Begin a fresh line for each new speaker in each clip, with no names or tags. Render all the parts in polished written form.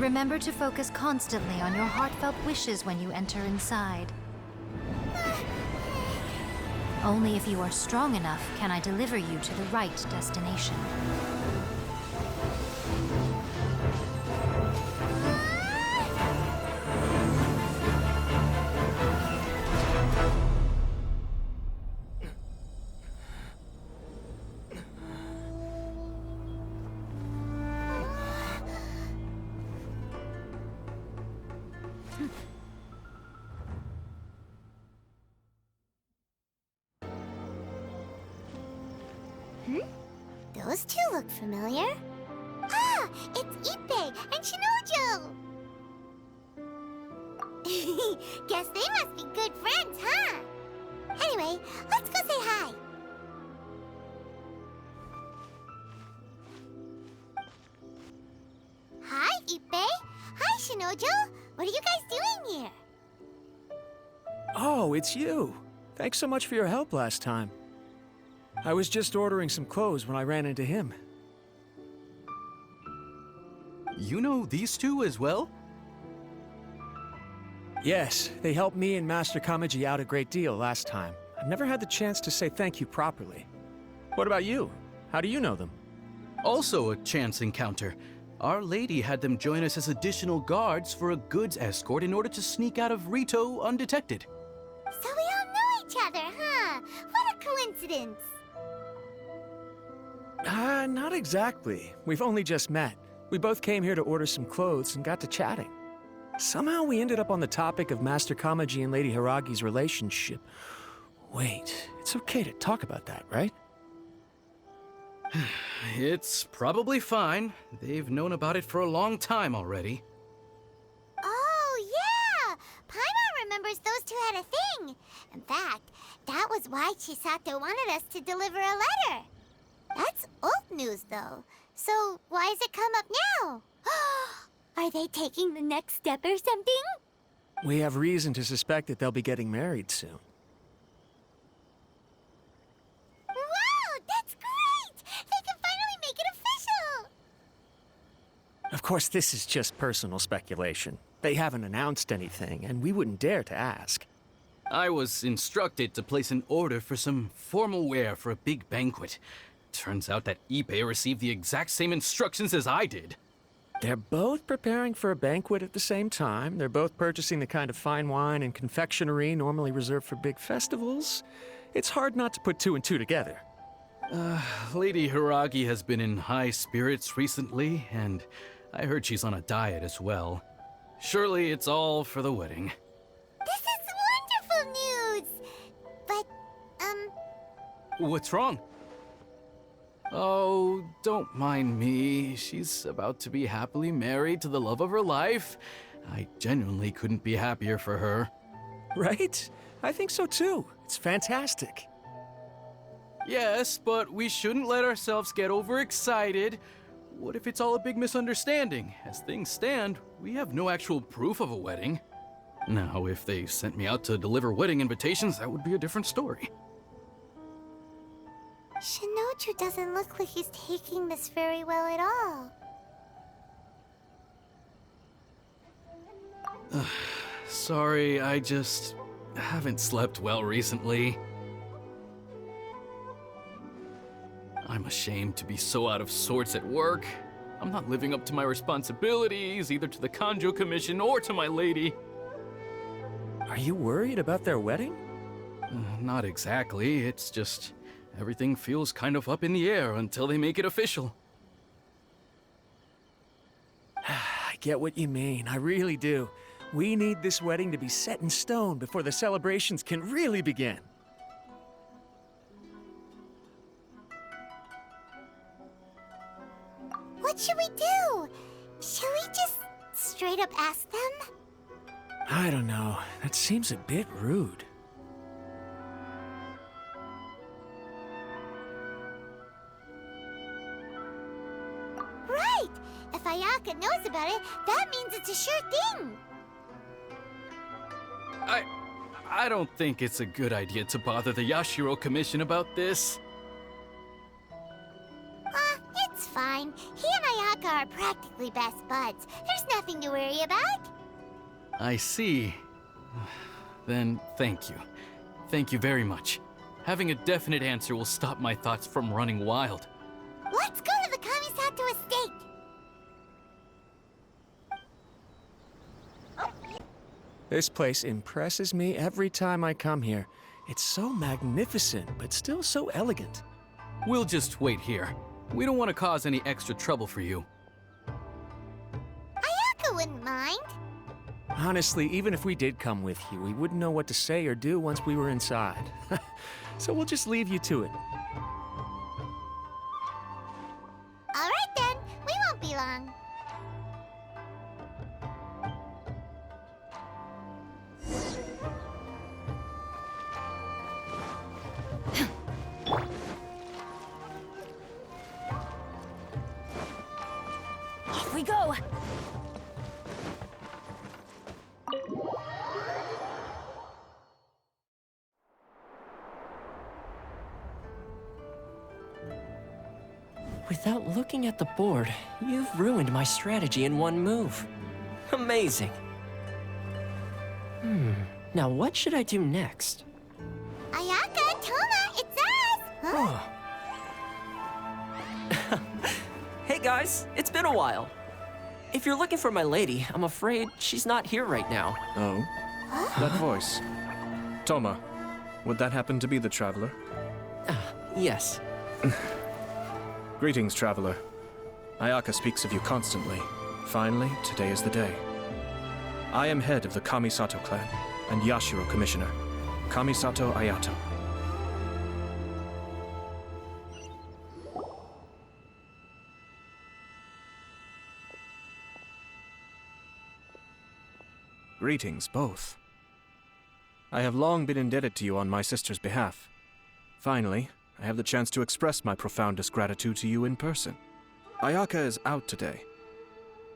Remember to focus constantly on your heartfelt wishes when you enter inside. Only if you are strong enough can I deliver you to the right destination.
Those two look familiar. Ah, it's Ippei and Shinojo! Guess they must be good friends, huh? Anyway, let's go say hi. Hi, Ippei. Hi, Shinojo. What are you guys doing here?
Oh, it's you. Thanks so much for your help last time. I was just ordering some clothes when I ran into him.
You know these two as well?
Yes, they helped me and Master Kamaji out a great deal last time. I've never had the chance to say thank you properly. What about you? How do you know them?
Also a chance encounter. Our lady had them join us as additional guards for a goods escort in order to sneak out of Rito undetected.
So we all know each other, huh? What a coincidence.
Not exactly. We've only just met. We both came here to order some clothes and got to chatting. Somehow we ended up on the topic of Master Kamaji and Lady Hiragi's relationship. Wait, it's okay to talk about that, right?
It's probably fine. They've known about it for a long time already.
Oh, yeah! Paimon remembers those two had a thing. In fact, that was why Chisato wanted us to deliver a letter. That's old news, though. So why has it come up now? Are they taking the next step or something?
We have reason to suspect that they'll be getting married soon.
Wow, that's great! They can finally make it official!
Of course, this is just personal speculation. They haven't announced anything, and we wouldn't dare to ask.
I was instructed to place an order for some formal wear for a big banquet. Turns out that Ippei received the exact same instructions as I did.
They're both preparing for a banquet at the same time. They're both purchasing the kind of fine wine and confectionery normally reserved for big festivals. It's hard not to put two and two together.
Lady Hiragi has been in high spirits recently, and I heard she's on a diet as well. Surely it's all for the wedding.
This is wonderful news! But,
What's wrong? Oh, don't mind me. She's about to be happily married to the love of her life. I genuinely couldn't be happier for her.
Right? I think so too. It's fantastic.
Yes, but we shouldn't let ourselves get overexcited. What if it's all a big misunderstanding? As things stand, we have no actual proof of a wedding. Now, if they sent me out to deliver wedding invitations, that would be a different story.
Shinoju doesn't look like he's taking this very well at all.
Sorry, I just haven't slept well recently. I'm ashamed to be so out of sorts at work. I'm not living up to my responsibilities, either to the Kanjo Commission or to my lady.
Are you worried about their wedding?
Not exactly, it's just everything feels kind of up in the air until they make it official.
I get what you mean, I really do. We need this wedding to be set in stone before the celebrations can really begin.
What should we do? Should we just straight up ask them?
I don't know. That seems a bit rude.
Right! If Ayaka knows about it, that means it's a sure thing!
I don't think it's a good idea to bother the Yashiro Commission about this.
It's fine. He and Ayaka are practically best buds. There's nothing to worry about.
I see. Then thank you. Thank you very much. Having a definite answer will stop my thoughts from running wild.
Let's go to the Kamisato estate.
This place impresses me every time I come here. It's so magnificent, but still so elegant.
We'll just wait here. We don't want to cause any extra trouble for you.
Ayaka wouldn't mind.
Honestly, even if we did come with you, we wouldn't know what to say or do once we were inside. So we'll just leave you to it.
All right then, we won't be long.
Off we go!
Without looking at the board, you've ruined my strategy in one move. Amazing. Now what should I do next?
Ayaka, Toma, it's us! Huh?
Hey guys, it's been a while. If you're looking for my lady, I'm afraid she's not here right now.
Oh? That voice. Toma, would that happen to be the traveler?
Yes.
Greetings, traveler. Ayaka speaks of you constantly. Finally, today is the day. I am head of the Kamisato clan and Yashiro commissioner, Kamisato Ayato. Greetings, both. I have long been indebted to you on my sister's behalf. Finally, I have the chance to express my profoundest gratitude to you in person. Ayaka is out today.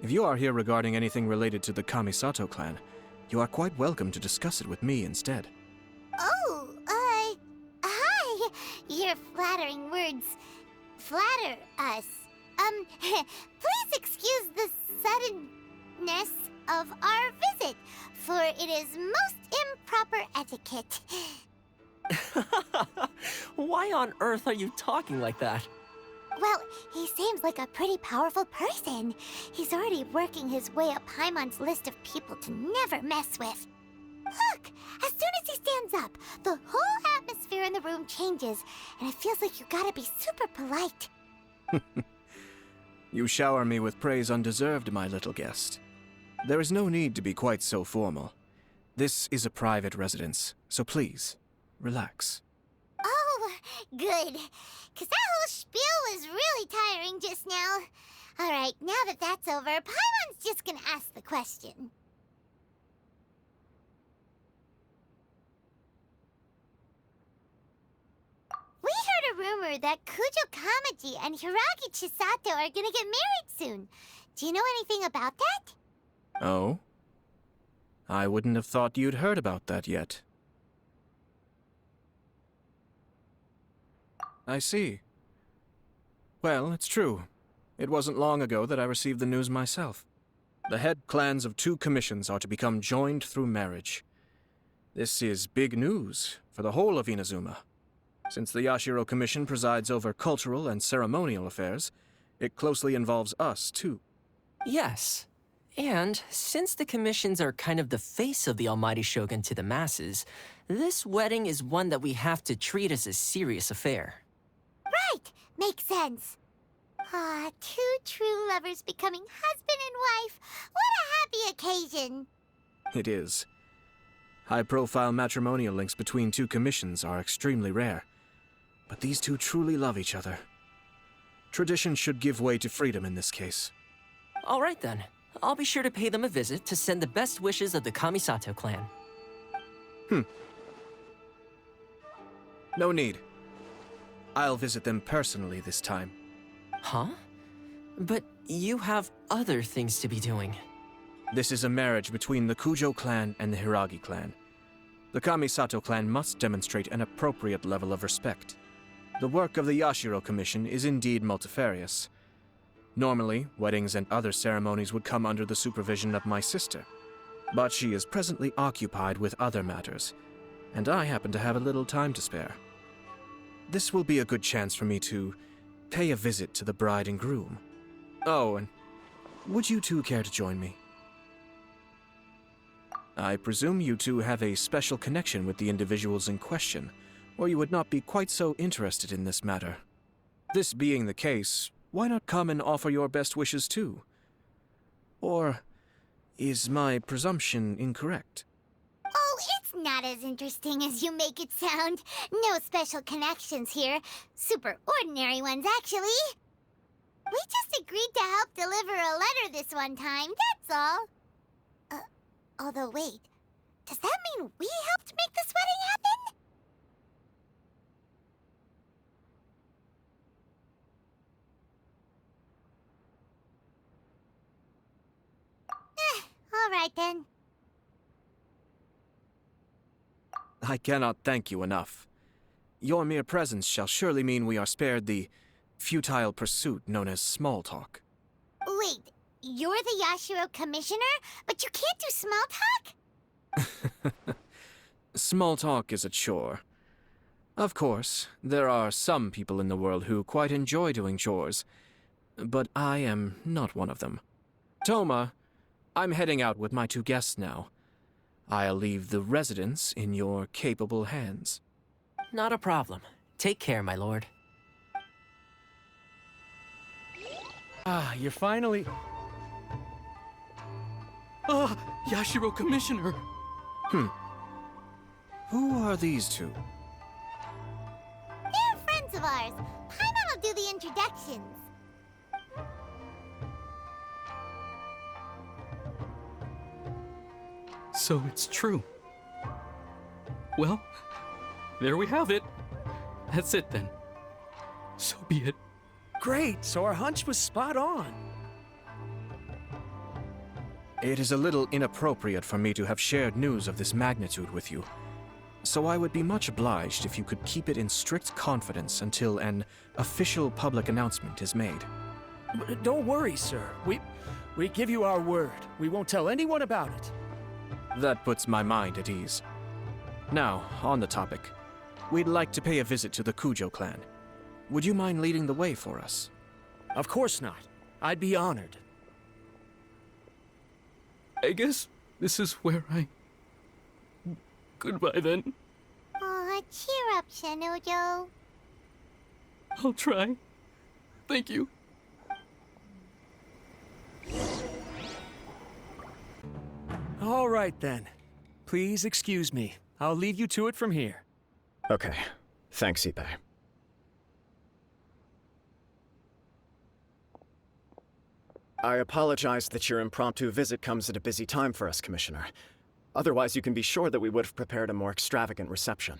If you are here regarding anything related to the Kamisato clan, you are quite welcome to discuss it with me instead.
Oh, hi. Your flattering words flatter us. Please excuse the suddenness of our visit, for it is most improper etiquette.
Why on earth are you talking like that?
Well, he seems like a pretty powerful person. He's already working his way up Paimon's list of people to never mess with. Look, as soon as he stands up, the whole atmosphere in the room changes, and it feels like you gotta be super polite.
You shower me with praise undeserved, my little guest. There is no need to be quite so formal. This is a private residence, so please, relax.
Oh, good. 'Cause that whole spiel was really tiring just now. All right, now that that's over, Paimon's just gonna ask the question. We heard a rumor that Kujo Kamaji and Hiragi Chisato are gonna get married soon. Do you know anything about that?
Oh? I wouldn't have thought you'd heard about that yet. I see. Well, it's true. It wasn't long ago that I received the news myself. The head clans of 2 commissions are to become joined through marriage. This is big news for the whole of Inazuma. Since the Yashiro Commission presides over cultural and ceremonial affairs, it closely involves us, too.
Yes. And since the commissions are kind of the face of the Almighty Shogun to the masses, this wedding is one that we have to treat as a serious affair.
Right, makes sense. Ah, 2 true lovers becoming husband and wife. What a happy occasion.
It is. High-profile matrimonial links between 2 commissions are extremely rare. But these 2 truly love each other. Tradition should give way to freedom in this case.
All right then. I'll be sure to pay them a visit to send the best wishes of the Kamisato clan.
No need. I'll visit them personally this time.
Huh? But you have other things to be doing.
This is a marriage between the Kujo clan and the Hiragi clan. The Kamisato clan must demonstrate an appropriate level of respect. The work of the Yashiro Commission is indeed multifarious. Normally, weddings and other ceremonies would come under the supervision of my sister, but she is presently occupied with other matters, and I happen to have a little time to spare. This will be a good chance for me to pay a visit to the bride and groom. Oh, and would you two care to join me? I presume you two have a special connection with the individuals in question, or you would not be quite so interested in this matter. This being the case, why not come and offer your best wishes too? Or is my presumption incorrect?
Oh, it's not as interesting as you make it sound. No special connections here. Super ordinary ones, actually. We just agreed to help deliver a letter this one time, that's all. Although wait, does that mean we helped make this wedding happen? All right then.
I cannot thank you enough. Your mere presence shall surely mean we are spared the futile pursuit known as small talk.
Wait, you're the Yashiro commissioner, but you can't do small talk?
Small talk is a chore. Of course, there are some people in the world who quite enjoy doing chores, but I am not one of them. Toma, I'm heading out with my two guests now. I'll leave the residence in your capable hands.
Not a problem. Take care, my lord.
Ah, you're finally...
Ah, Yashiro Commissioner!
Who are these two?
They're friends of ours. Paimon will do the introductions.
So it's true. Well, there we have it. That's it then. So be it.
Great, so our hunch was spot on.
It is a little inappropriate for me to have shared news of this magnitude with you, so I would be much obliged if you could keep it in strict confidence until an official public announcement is made.
Don't worry, sir. We give you our word. We won't tell anyone about it.
That puts my mind at ease. Now, on the topic. We'd like to pay a visit to the Kujo clan. Would you mind leading the way for us?
Of course not. I'd be honored.
I guess this is where I... Goodbye then.
Aw, cheer up, Shinojo.
I'll try. Thank you.
All right, then. Please excuse me. I'll leave you to it from here.
Okay. Thanks, Ippei. I apologize that your impromptu visit comes at a busy time for us, Commissioner. Otherwise, you can be sure that we would have prepared a more extravagant reception.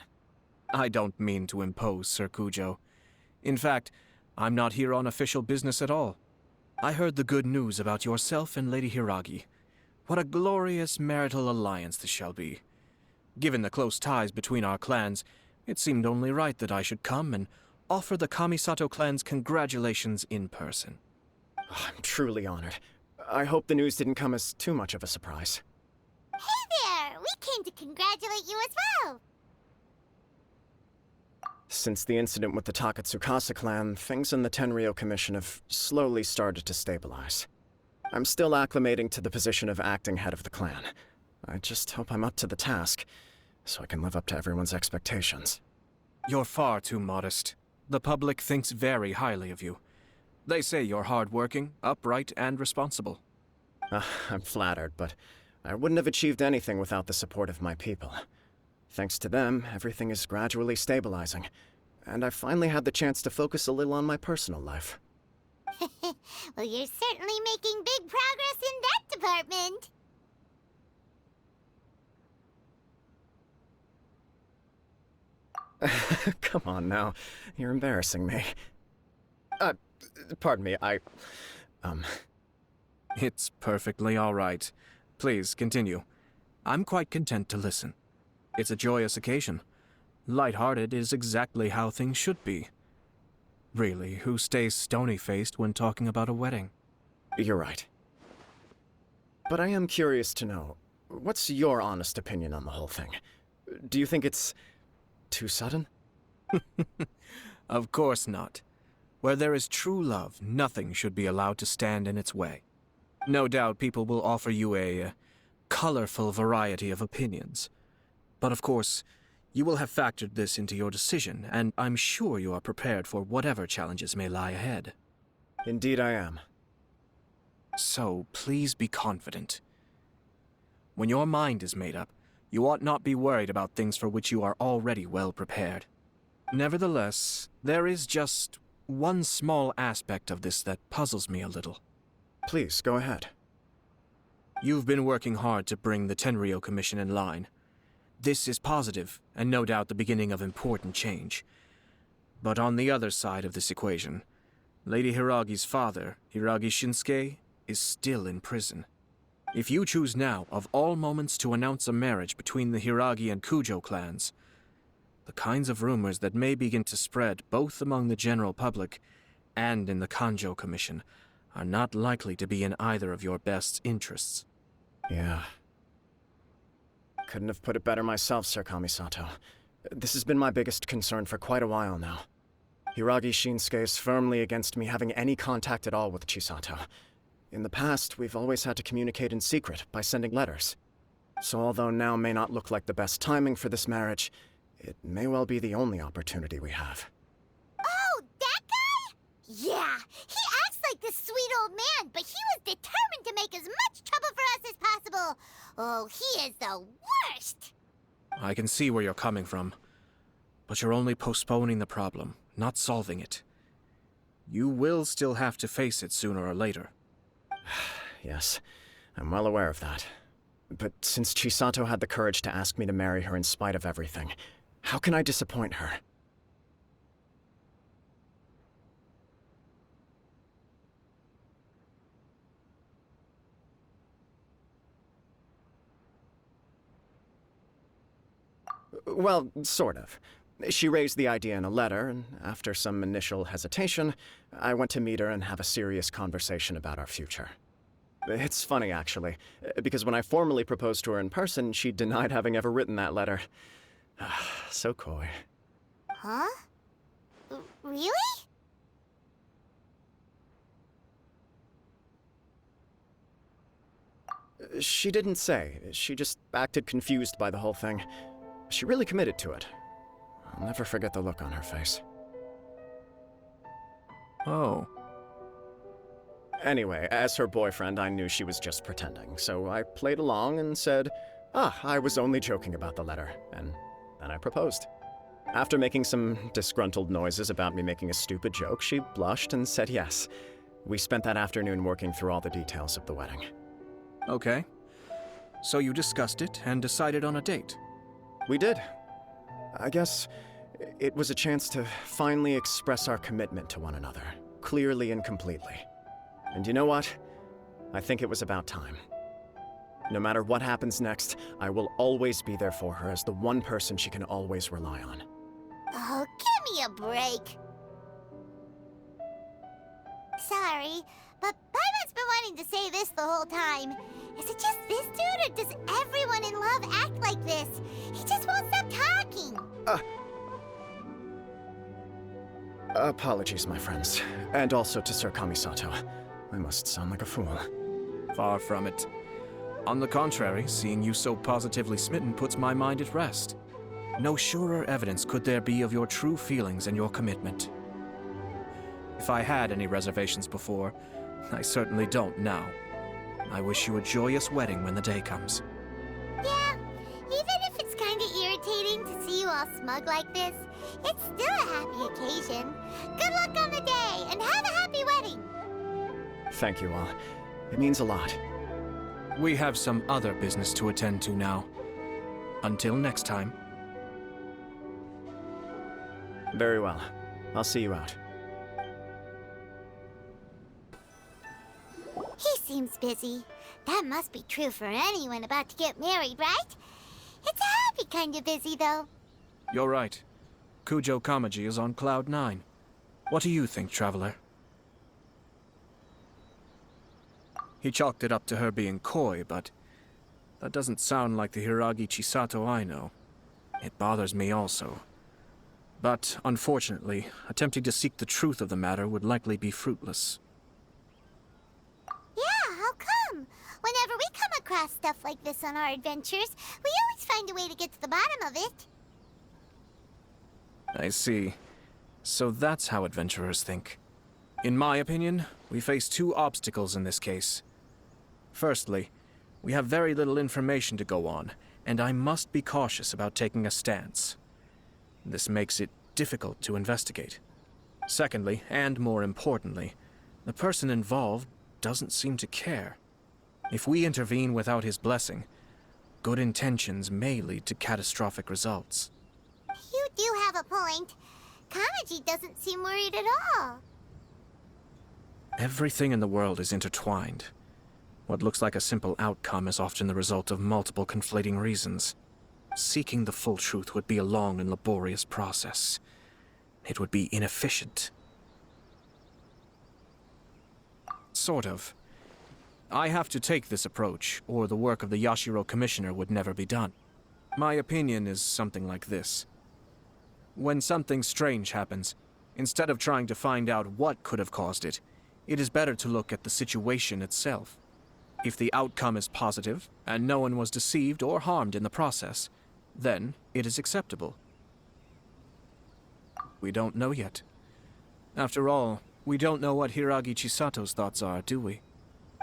I don't mean to impose, Sir Kujo. In fact, I'm not here on official business at all. I heard the good news about yourself and Lady Hiragi. What a glorious marital alliance this shall be. Given the close ties between our clans, it seemed only right that I should come and offer the Kamisato clan's congratulations in person.
Oh, I'm truly honored. I hope the news didn't come as too much of a surprise.
Hey there! We came to congratulate you as well!
Since the incident with the Takatsukasa clan, things in the Tenryou Commission have slowly started to stabilize. I'm still acclimating to the position of acting head of the clan. I just hope I'm up to the task, so I can live up to everyone's expectations.
You're far too modest. The public thinks very highly of you. They say you're hardworking, upright, and responsible.
I'm flattered, but I wouldn't have achieved anything without the support of my people. Thanks to them, everything is gradually stabilizing, and I've finally had the chance to focus a little on my personal life.
Well, you're certainly making big progress in that department.
Come on now, you're embarrassing me. Pardon me,
It's perfectly all right. Please, continue. I'm quite content to listen. It's a joyous occasion. Light-hearted is exactly how things should be. Really, who stays stony-faced when talking about a wedding?
You're right. But I am curious to know, what's your honest opinion on the whole thing? Do you think it's too sudden?
Of course not. Where there is true love, nothing should be allowed to stand in its way. No doubt people will offer you a colorful variety of opinions. But of course, you will have factored this into your decision, and I'm sure you are prepared for whatever challenges may lie ahead.
Indeed I am.
So, please be confident. When your mind is made up, you ought not be worried about things for which you are already well prepared. Nevertheless, there is just one small aspect of this that puzzles me a little.
Please, go ahead.
You've been working hard to bring the Tenryou Commission in line. This is positive, and no doubt the beginning of important change. But on the other side of this equation, Lady Hiragi's father, Hiragi Shinsuke, is still in prison. If you choose now, of all moments, to announce a marriage between the Hiragi and Kujo clans, the kinds of rumors that may begin to spread both among the general public and in the Kanjo Commission are not likely to be in either of your best interests.
Yeah. Couldn't have put it better myself, Sir Kamisato. This has been my biggest concern for quite a while now. Hiragi Shinsuke is firmly against me having any contact at all with Chisato. In the past, we've always had to communicate in secret by sending letters. So although now may not look like the best timing for this marriage, it may well be the only opportunity we have.
Oh, that guy? Yeah, he acts like this sweet old man, but he was determined to make as much trouble for us as possible. Oh, he is the worst!
I can see where you're coming from, but you're only postponing the problem, not solving it. You will still have to face it sooner or later.
Yes, I'm well aware of that. But since Chisato had the courage to ask me to marry her in spite of everything, how can I disappoint her? Well, sort of. She raised the idea in a letter, and after some initial hesitation, I went to meet her and have a serious conversation about our future. It's funny, actually, because when I formally proposed to her in person, she denied having ever written that letter. So coy.
Huh? Really?
She didn't say. She just acted confused by the whole thing. She really committed to it. I'll never forget the look on her face.
Oh.
Anyway, as her boyfriend, I knew she was just pretending, so I played along and said, I was only joking about the letter, and then I proposed. After making some disgruntled noises about me making a stupid joke, she blushed and said yes. We spent that afternoon working through all the details of the wedding.
Okay. So you discussed it and decided on a date?
We did. I guess it was a chance to finally express our commitment to one another, clearly and completely. And you know what? I think it was about time. No matter what happens next, I will always be there for her as the one person she can always rely on.
Oh, give me a break. Sorry, but Paimon's been wanting to say this the whole time. Is it just this dude, or does everyone in love act like this? He just won't stop talking.
Apologies, my friends. And also to Sir Kamisato. I must sound like a fool.
Far from it. On the contrary, seeing you so positively smitten puts my mind at rest. No surer evidence could there be of your true feelings and your commitment. If I had any reservations before, I certainly don't now. I wish you a joyous wedding when the day comes.
Yeah, even if it's kinda irritating to see you all smug like this, it's still a happy occasion. Good luck on the day, and have a happy wedding!
Thank you all. It means a lot.
We have some other business to attend to now. Until next time.
Very well. I'll see you out.
He seems busy. That must be true for anyone about to get married, right? It's a happy kind of busy, though.
You're right. Kujo Kamaji is on Cloud 9. What do you think, Traveler? He chalked it up to her being coy, but that doesn't sound like the Hiragi Chisato I know. It bothers me also. But, unfortunately, attempting to seek the truth of the matter would likely be fruitless.
Yeah, how come? Whenever we come across stuff like this on our adventures, we always find a way to get to the bottom of it.
I see. So that's how adventurers think. In my opinion, we face two obstacles in this case. Firstly, we have very little information to go on, and I must be cautious about taking a stance. This makes it difficult to investigate. Secondly, and more importantly, the person involved doesn't seem to care. If we intervene without his blessing, good intentions may lead to catastrophic results.
You do have a point. Kamaji doesn't seem worried at all.
Everything in the world is intertwined. What looks like a simple outcome is often the result of multiple conflating reasons. Seeking the full truth would be a long and laborious process. It would be inefficient. Sort of. I have to take this approach, or the work of the Yashiro Commissioner would never be done. My opinion is something like this. When something strange happens, instead of trying to find out what could have caused it, it is better to look at the situation itself. If the outcome is positive, and no one was deceived or harmed in the process, then it is acceptable. We don't know yet. After all, we don't know what Hiragi Chisato's thoughts are, do we?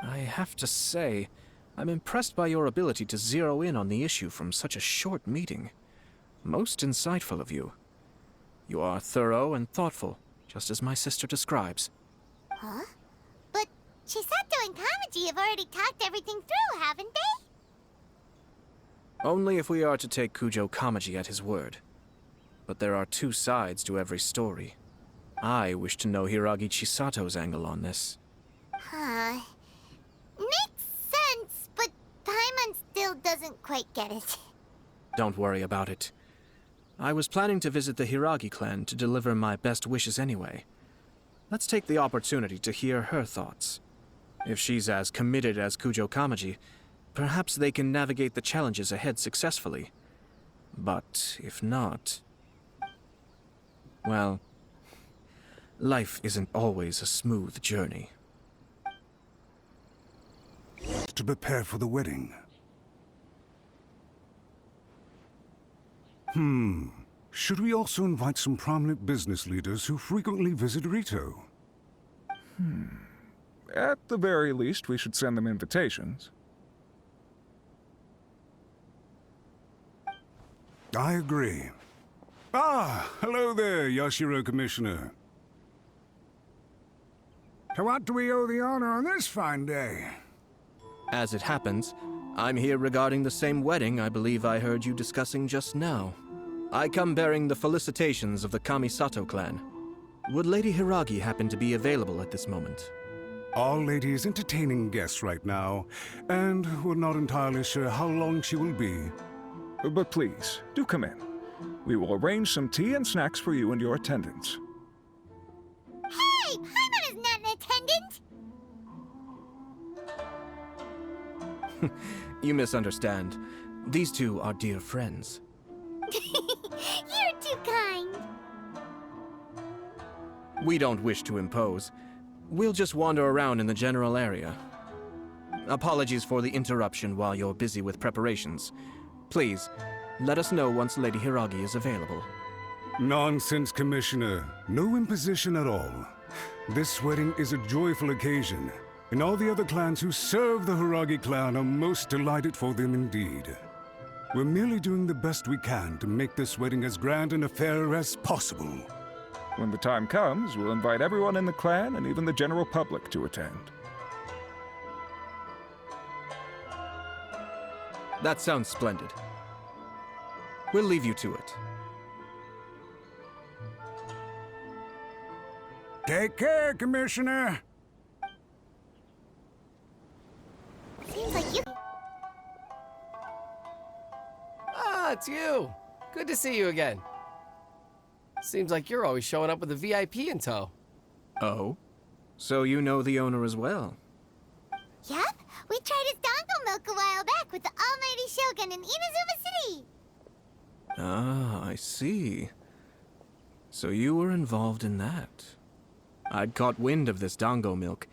I have to say, I'm impressed by your ability to zero in on the issue from such a short meeting. Most insightful of you. You are thorough and thoughtful, just as my sister describes.
Huh? But Chisato and Kamaji have already talked everything through, haven't they?
Only if we are to take Kujo Kamaji at his word. But there are two sides to every story. I wish to know Hiragi Chisato's angle on this.
Huh. Makes sense, but Paimon still doesn't quite get it.
Don't worry about it. I was planning to visit the Hiragi clan to deliver my best wishes anyway. Let's take the opportunity to hear her thoughts. If she's as committed as Kujo Kamaji, perhaps they can navigate the challenges ahead successfully. But if not... well, life isn't always a smooth journey.
To prepare for the wedding. Should we also invite some prominent business leaders who frequently visit Rito?
At the very least, we should send them invitations.
I agree. Ah, hello there, Yashiro Commissioner. To what do we owe the honor on this fine day?
As it happens, I'm here regarding the same wedding I believe I heard you discussing just now. I come bearing the felicitations of the Kamisato clan. Would Lady Hiragi happen to be available at this moment?
Our lady is entertaining guests right now, and we're not entirely sure how long she will be.
But please, do come in. We will arrange some tea and snacks for you and your attendants.
Hey! Paimon is not an attendant!
You misunderstand. These two are dear friends.
You're too kind.
We don't wish to impose. We'll just wander around in the general area. Apologies for the interruption while you're busy with preparations. Please, let us know once Lady Hiragi is available.
Nonsense, Commissioner. No imposition at all. This wedding is a joyful occasion, and all the other clans who serve the Hiragi clan are most delighted for them indeed. We're merely doing the best we can to make this wedding as grand an affair as possible.
When the time comes, we'll invite everyone in the clan and even the general public to attend.
That sounds splendid. We'll leave you to it.
Take care, Commissioner.
Seems like you...
Ah, it's you. Good to see you again. Seems like you're always showing up with a VIP in tow.
Oh? So you know the owner as well?
Yup, we tried his dango milk a while back with the almighty Shogun in Inazuma City.
Ah, I see. So you were involved in that. I'd caught wind of this dango milk,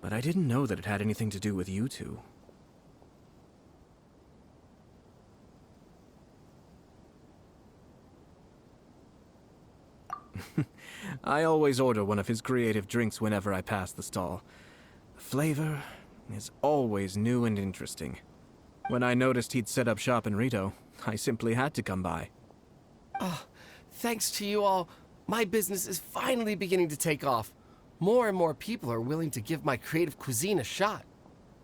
but I didn't know that it had anything to do with you two. I always order one of his creative drinks whenever I pass the stall. The flavor is always new and interesting. When I noticed he'd set up shop in Rito, I simply had to come by.
Thanks to you all, my business is finally beginning to take off. More and more people are willing to give my creative cuisine a shot.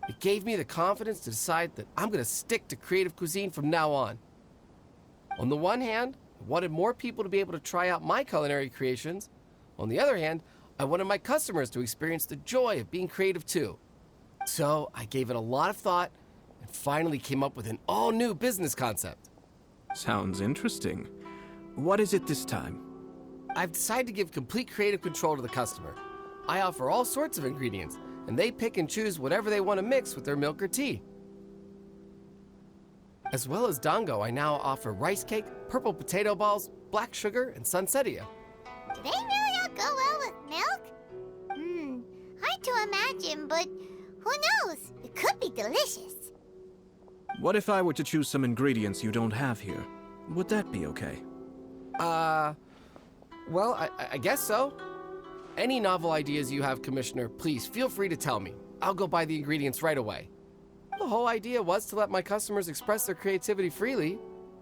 It gave me the confidence to decide that I'm going to stick to creative cuisine from now on. On the one hand, I wanted more people to be able to try out my culinary creations. On the other hand, I wanted my customers to experience the joy of being creative too. So I gave it a lot of thought and finally came up with an all-new business concept.
Sounds interesting. What is it this time?
I've decided to give complete creative control to the customer. I offer all sorts of ingredients, and they pick and choose whatever they want to mix with their milk or tea. As well as dango, I now offer rice cake, purple potato balls, black sugar, and sunsettia.
Do they really all go well with milk? Hard to imagine, but who knows? It could be delicious.
What if I were to choose some ingredients you don't have here? Would that be okay?
Well, I guess so. Any novel ideas you have, Commissioner, please feel free to tell me. I'll go buy the ingredients right away. The whole idea was to let my customers express their creativity freely.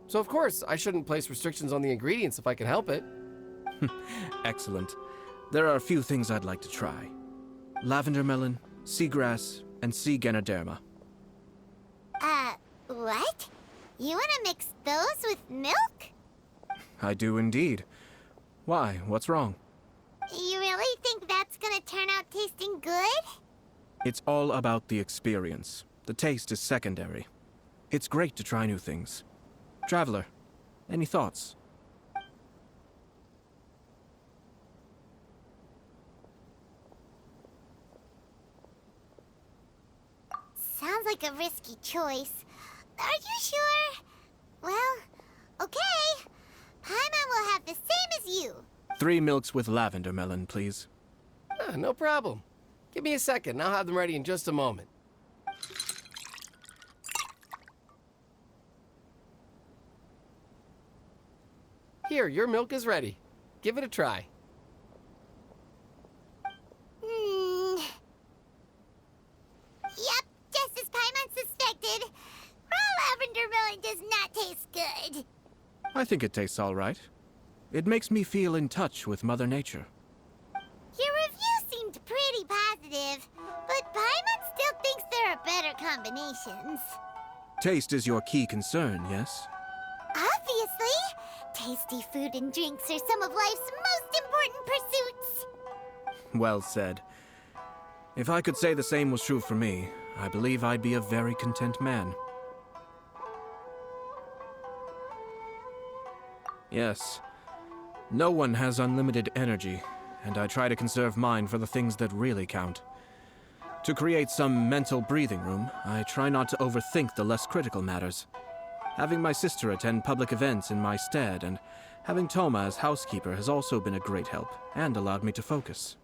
So of course, I shouldn't place restrictions on the ingredients if I can help it.
Excellent. There are a few things I'd like to try. Lavender melon, seagrass, and sea ganoderma.
What? You want to mix those with milk?
I do indeed. Why? What's wrong?
You really think that's gonna turn out tasting good?
It's all about the experience. The taste is secondary. It's great to try new things. Traveler, any thoughts?
Sounds like a risky choice. Are you sure? Well, okay. Paimon will have the same as you.
3 milks with lavender melon, please.
No problem. Give me a second, I'll have them ready in just a moment. Here, your milk is ready. Give it a try.
Yep, just as Paimon suspected. Raw lavender melon does not taste good.
I think it tastes all right. It makes me feel in touch with Mother Nature.
Your review seemed pretty positive, but Paimon still thinks there are better combinations.
Taste is your key concern, yes?
Obviously! Tasty food and drinks are some of life's most important pursuits.
Well said. If I could say the same was true for me, I believe I'd be a very content man. Yes. No one has unlimited energy, and I try to conserve mine for the things that really count. To create some mental breathing room, I try not to overthink the less critical matters. Having my sister attend public events in my stead and having Toma as housekeeper has also been a great help and allowed me to focus.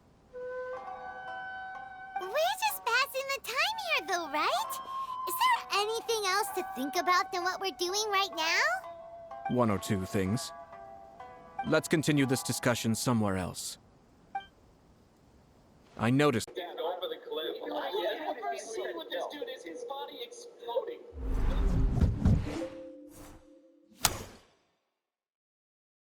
We're just passing the time here though, right? Is there anything else to think about than what we're doing right now?
One or two things. Let's continue this discussion somewhere else. I noticed...